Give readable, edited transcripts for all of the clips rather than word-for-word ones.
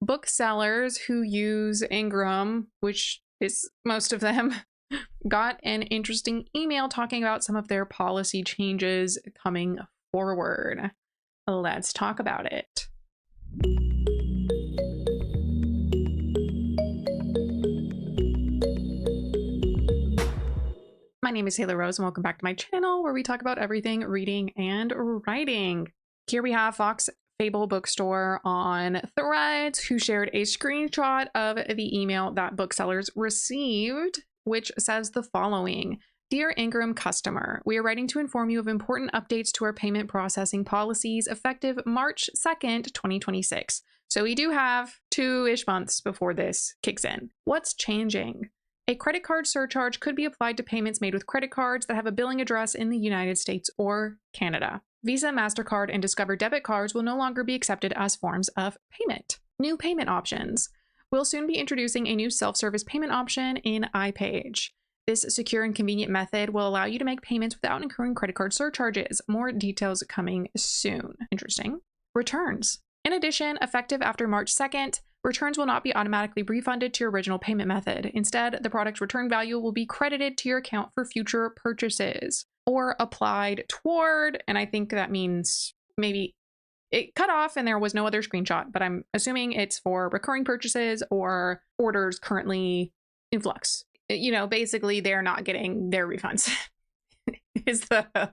booksellers who use Ingram, which is most of them, got an interesting email talking about some of their policy changes coming forward. Let's talk about it. My name is Taylor Rose and welcome back to my channel where we talk about everything reading and writing. Here we have Fox Fable Bookstore on Threads, who shared a screenshot of the email that booksellers received, which says the following. Dear Ingram customer, we are writing to inform you of important updates to our payment processing policies effective March 2nd, 2026. So we do have 2-ish months before this kicks in. What's changing? A credit card surcharge could be applied to payments made with credit cards that have a billing address in the United States or Canada. Visa, MasterCard, and Discover debit cards will no longer be accepted as forms of payment. New payment options. We'll soon be introducing a new self-service payment option in iPage. This secure and convenient method will allow you to make payments without incurring credit card surcharges. More details coming soon. Interesting. Returns. In addition, effective after March 2nd, returns will not be automatically refunded to your original payment method. Instead, the product's return value will be credited to your account for future purchases or applied toward, and I think that means maybe it cut off and there was no other screenshot, but I'm assuming it's for recurring purchases or orders currently in flux. You know, basically they're not getting their refunds. Is the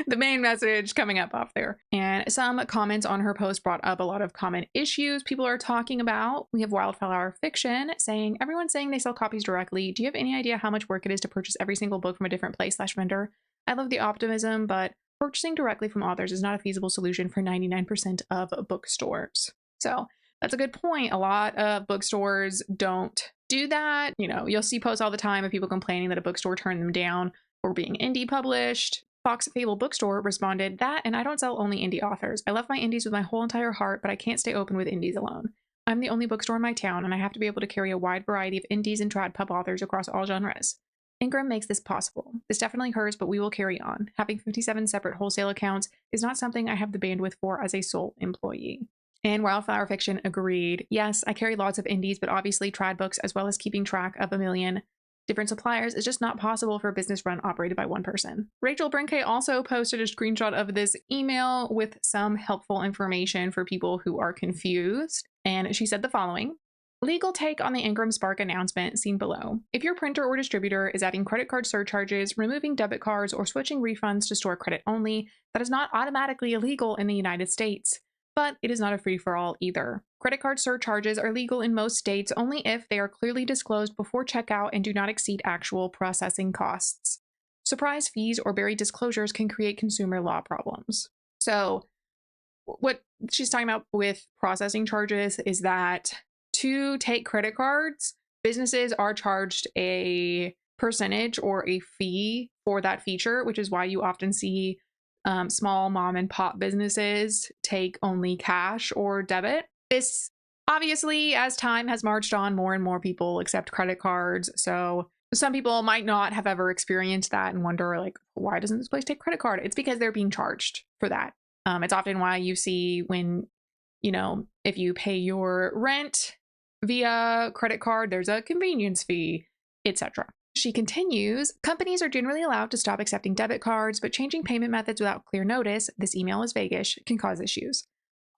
main message coming up off there. And some comments on her post brought up a lot of common issues people are talking about. We have Wildflower Fiction saying, everyone's saying they sell copies directly. Do you have any idea how much work it is to purchase every single book from a different place/vendor? I love the optimism, but purchasing directly from authors is not a feasible solution for 99% of bookstores. So that's a good point. A lot of bookstores don't do that. You know, you'll see posts all the time of people complaining that a bookstore turned them down for being indie published. Fox Fable Bookstore responded, that and I don't sell only indie authors. I love my indies with my whole entire heart, but I can't stay open with indies alone. I'm the only bookstore in my town, and I have to be able to carry a wide variety of indies and trad pub authors across all genres. Ingram makes this possible. This definitely hurts, but we will carry on. Having 57 separate wholesale accounts is not something I have the bandwidth for as a sole employee. And Wildflower Fiction agreed. Yes, I carry lots of indies, but obviously trad books, as well as keeping track of a million different suppliers, is just not possible for a business run operated by one person. Rachel Brinke also posted a screenshot of this email with some helpful information for people who are confused. And she said the following. Legal take on the Ingram Spark announcement seen below. If your printer or distributor is adding credit card surcharges, removing debit cards, or switching refunds to store credit only, that is not automatically illegal in the United States. But it is not a free-for-all either. Credit card surcharges are legal in most states only if they are clearly disclosed before checkout and do not exceed actual processing costs. Surprise fees or buried disclosures can create consumer law problems. So what she's talking about with processing charges is that to take credit cards, businesses are charged a percentage or a fee for that feature, which is why you often see small mom and pop businesses take only cash or debit. This obviously, as time has marched on, more and more people accept credit cards. So some people might not have ever experienced that and wonder, like, why doesn't this place take credit card? It's because they're being charged for that. It's often why you see when, you know, if you pay your rent via credit card, there's a convenience fee, etc. She continues, companies are generally allowed to stop accepting debit cards, but changing payment methods without clear notice, this email is vaguish, can cause issues.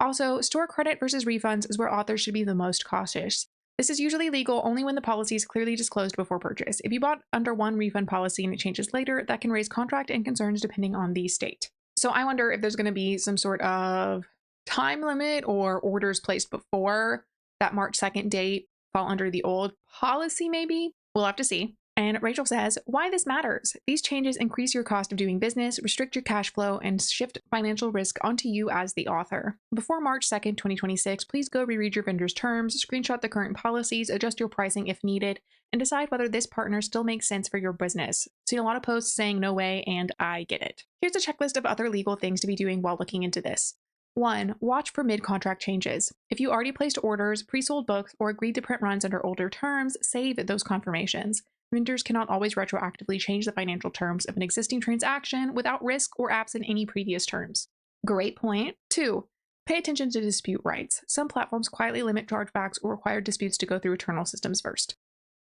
Also, store credit versus refunds is where authors should be the most cautious. This is usually legal only when the policy is clearly disclosed before purchase. If you bought under one refund policy and it changes later, that can raise contract and concerns depending on the state. So I wonder if there's going to be some sort of time limit or orders placed before that March 2nd date fall under the old policy maybe? We'll have to see. And Rachel says, why this matters. These changes increase your cost of doing business, restrict your cash flow, and shift financial risk onto you as the author. Before March 2nd, 2026, please go reread your vendor's terms, screenshot the current policies, adjust your pricing if needed, and decide whether this partner still makes sense for your business. Seen a lot of posts saying no way, and I get it. Here's a checklist of other legal things to be doing while looking into this. 1. Watch for mid-contract changes. If you already placed orders, pre-sold books, or agreed to print runs under older terms, save those confirmations. Vendors cannot always retroactively change the financial terms of an existing transaction without risk or absent any previous terms. Great point. 2. Pay attention to dispute rights. Some platforms quietly limit chargebacks or require disputes to go through internal systems first.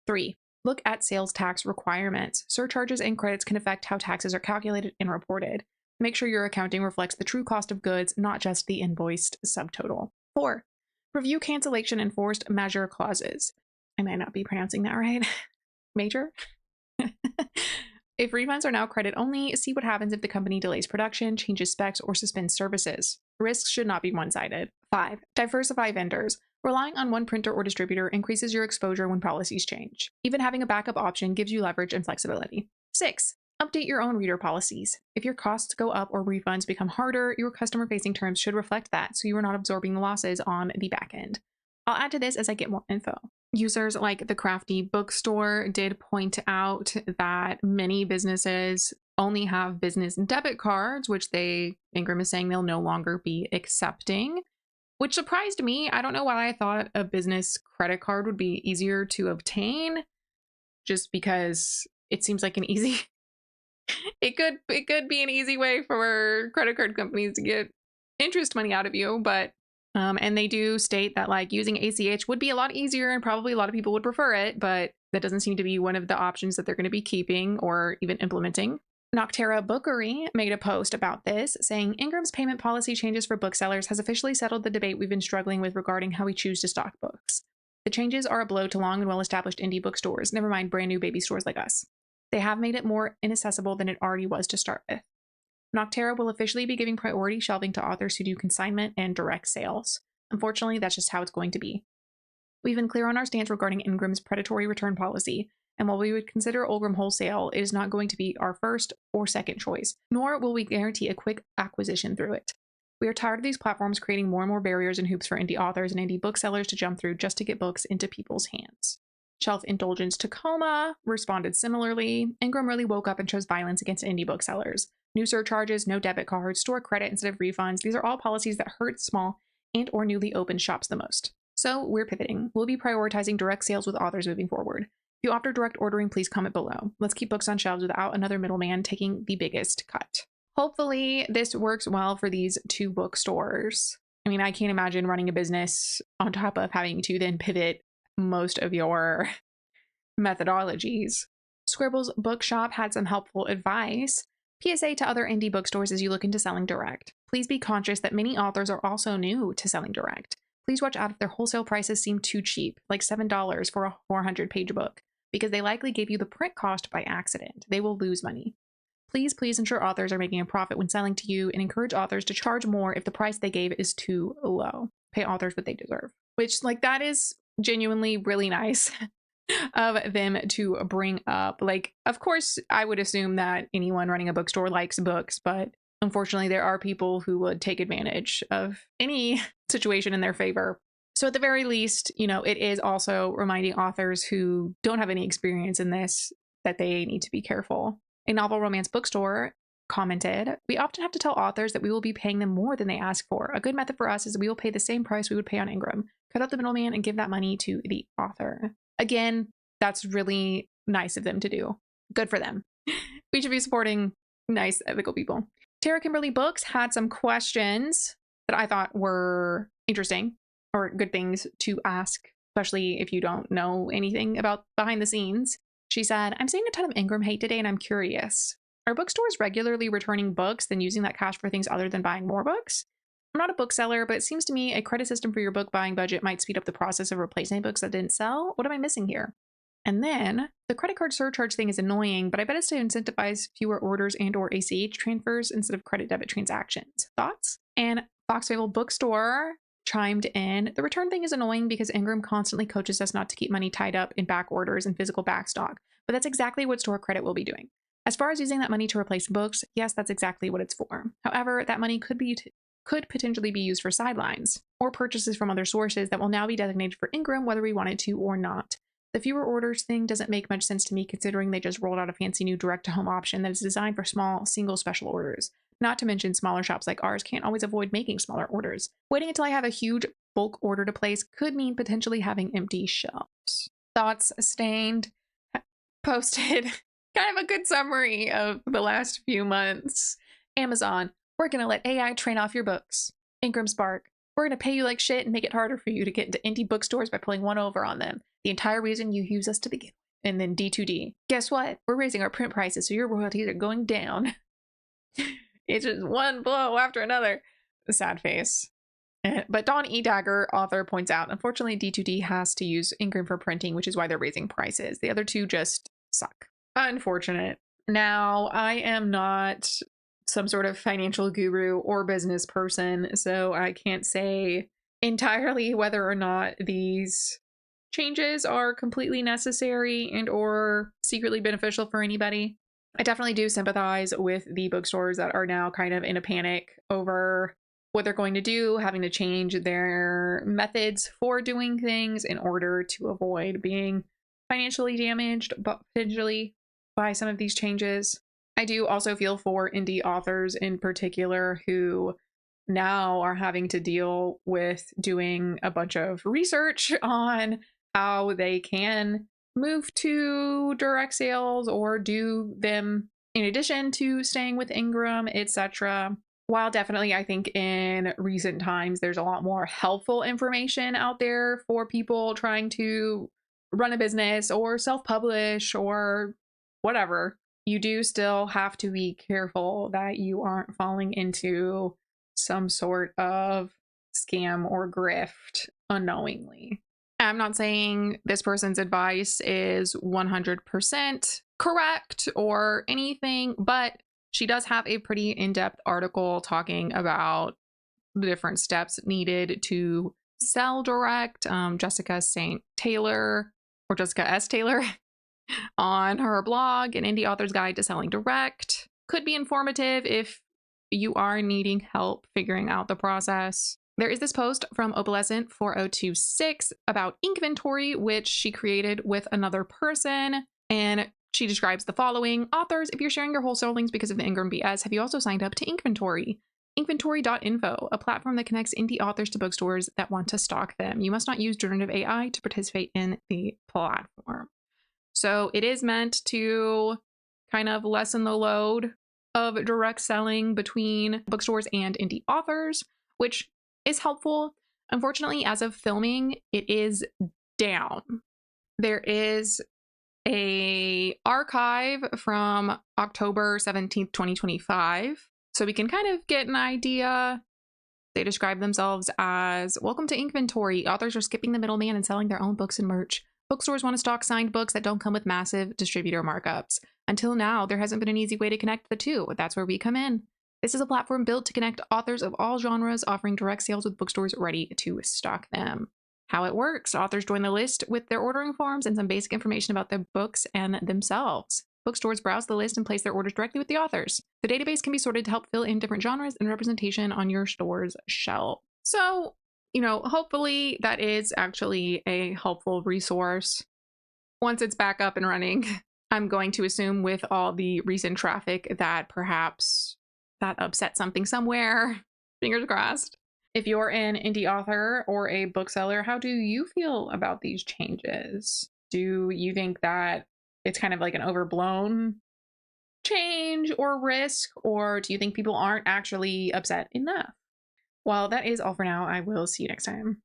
3. Look at sales tax requirements. Surcharges and credits can affect how taxes are calculated and reported. Make sure your accounting reflects the true cost of goods, not just the invoiced subtotal. 4. Review cancellation and forced measure clauses. I might not be pronouncing that right. Major? If refunds are now credit only, see what happens if the company delays production, changes specs, or suspends services. Risks should not be one-sided. 5. Diversify vendors. Relying on one printer or distributor increases your exposure when policies change. Even having a backup option gives you leverage and flexibility. 6. Update your own reader policies. If your costs go up or refunds become harder, your customer-facing terms should reflect that so you are not absorbing the losses on the back end. I'll add to this as I get more info. Users like the Crafty Bookstore did point out that many businesses only have business debit cards, which Ingram is saying they'll no longer be accepting, which surprised me. I don't know why I thought a business credit card would be easier to obtain, just because it seems like an easy, it could be an easy way for credit card companies to get interest money out of you, but and they do state that like using ACH would be a lot easier and probably a lot of people would prefer it, but that doesn't seem to be one of the options that they're going to be keeping or even implementing. Noctera Bookery made a post about this, saying Ingram's payment policy changes for booksellers has officially settled the debate we've been struggling with regarding how we choose to stock books. The changes are a blow to long and well-established indie bookstores, never mind brand new baby stores like us. They have made it more inaccessible than it already was to start with. Noctera will officially be giving priority shelving to authors who do consignment and direct sales. Unfortunately, that's just how it's going to be. We've been clear on our stance regarding Ingram's predatory return policy, and while we would consider Ingram wholesale, it is not going to be our first or second choice, nor will we guarantee a quick acquisition through it. We are tired of these platforms creating more and more barriers and hoops for indie authors and indie booksellers to jump through just to get books into people's hands. Shelf Indulgence Tacoma responded similarly. Ingram really woke up and chose violence against indie booksellers. New surcharges, no debit cards, store credit instead of refunds. These are all policies that hurt small and or newly opened shops the most. So we're pivoting. We'll be prioritizing direct sales with authors moving forward. If you opt for direct ordering, please comment below. Let's keep books on shelves without another middleman taking the biggest cut. Hopefully this works well for these two bookstores. I mean, I can't imagine running a business on top of having to then pivot most of your methodologies. Scribble's Bookshop had some helpful advice. PSA to other indie bookstores as you look into selling direct. Please be conscious that many authors are also new to selling direct. Please watch out if their wholesale prices seem too cheap, like $7 for a 400-page book, because they likely gave you the print cost by accident. They will lose money. Please ensure authors are making a profit when selling to you and encourage authors to charge more if the price they gave is too low. Pay authors what they deserve. Which, like, that is genuinely really nice of them to bring up. Like, of course, I would assume that anyone running a bookstore likes books, but unfortunately, there are people who would take advantage of any situation in their favor. So at the very least, you know, it is also reminding authors who don't have any experience in this that they need to be careful. A novel romance bookstore commented, "We often have to tell authors that we will be paying them more than they ask for. A good method for us is we will pay the same price we would pay on Ingram. Cut out the middleman and give that money to the author." Again, that's really nice of them to do. Good for them. We should be supporting nice, ethical people. Tara Kimberly Books had some questions that I thought were interesting or good things to ask, especially if you don't know anything about behind the scenes. She said, "I'm seeing a ton of Ingram hate today and I'm curious. Are bookstores regularly returning books, then using that cash for things other than buying more books? I'm not a bookseller, but it seems to me a credit system for your book buying budget might speed up the process of replacing books that didn't sell. What am I missing here? And then the credit card surcharge thing is annoying, but I bet it's to incentivize fewer orders and or ACH transfers instead of credit debit transactions. Thoughts?" And Fox Fable Bookstore chimed in, "The return thing is annoying because Ingram constantly coaches us not to keep money tied up in back orders and physical backstock, but that's exactly what store credit will be doing. As far as using that money to replace books, yes, that's exactly what it's for. However, that money could potentially be used for sidelines or purchases from other sources that will now be designated for Ingram whether we wanted to or not. The fewer orders thing doesn't make much sense to me considering they just rolled out a fancy new direct-to-home option that is designed for small, single special orders. Not to mention smaller shops like ours can't always avoid making smaller orders. Waiting until I have a huge bulk order to place could mean potentially having empty shelves." Thoughts Stained posted kind of a good summary of the last few months. Amazon, "We're going to let AI train off your books." Ingram Spark. We're going to pay you like shit and make it harder for you to get into indie bookstores by pulling one over on them. The entire reason you use us to begin. And then D2D. Guess what? We're raising our print prices, so your royalties are going down. It's just one blow after another. Sad face. But Dawn E. Dagger, author, points out, unfortunately, D2D has to use Ingram for printing, which is why they're raising prices. The other two just suck. Unfortunate. Now, I am not some sort of financial guru or business person, so I can't say entirely whether or not these changes are completely necessary and or secretly beneficial for anybody. I definitely do sympathize with the bookstores that are now kind of in a panic over what they're going to do, having to change their methods for doing things in order to avoid being financially damaged, but potentially by some of these changes. I do also feel for indie authors in particular who now are having to deal with doing a bunch of research on how they can move to direct sales or do them in addition to staying with Ingram, etc. While definitely I think in recent times there's a lot more helpful information out there for people trying to run a business or self-publish or whatever, you do still have to be careful that you aren't falling into some sort of scam or grift unknowingly. I'm not saying this person's advice is 100% correct or anything, but she does have a pretty in-depth article talking about the different steps needed to sell direct. Jessica St. Taylor, or Jessica S. Taylor, on her blog, An Indie Author's Guide to Selling Direct. Could be informative if you are needing help figuring out the process. There is this post from Opalescent 4026 about Inkventory, which she created with another person. And she describes the following. Authors, if you're sharing your wholesale links because of the Ingram BS, have you also signed up to Inkventory? Inkventory.info, a platform that connects indie authors to bookstores that want to stock them. You must not use generative AI to participate in the platform. So it is meant to kind of lessen the load of direct selling between bookstores and indie authors, which is helpful. Unfortunately, as of filming, it is down. There is a archive from October 17th, 2025. So we can kind of get an idea. They describe themselves as, welcome to Inkventory. Authors are skipping the middleman and selling their own books and merch. Bookstores want to stock signed books that don't come with massive distributor markups. Until now, there hasn't been an easy way to connect the two. That's where we come in. This is a platform built to connect authors of all genres, offering direct sales with bookstores ready to stock them. How it works: authors join the list with their ordering forms and some basic information about their books and themselves. Bookstores browse the list and place their orders directly with the authors. The database can be sorted to help fill in different genres and representation on your store's shelf. So, hopefully that is actually a helpful resource. Once it's back up and running, I'm going to assume with all the recent traffic that perhaps that upset something somewhere. Fingers crossed. If you're an indie author or a bookseller, how do you feel about these changes? Do you think that it's kind of like an overblown change or risk, or do you think people aren't actually upset enough? Well, that is all for now. I will see you next time.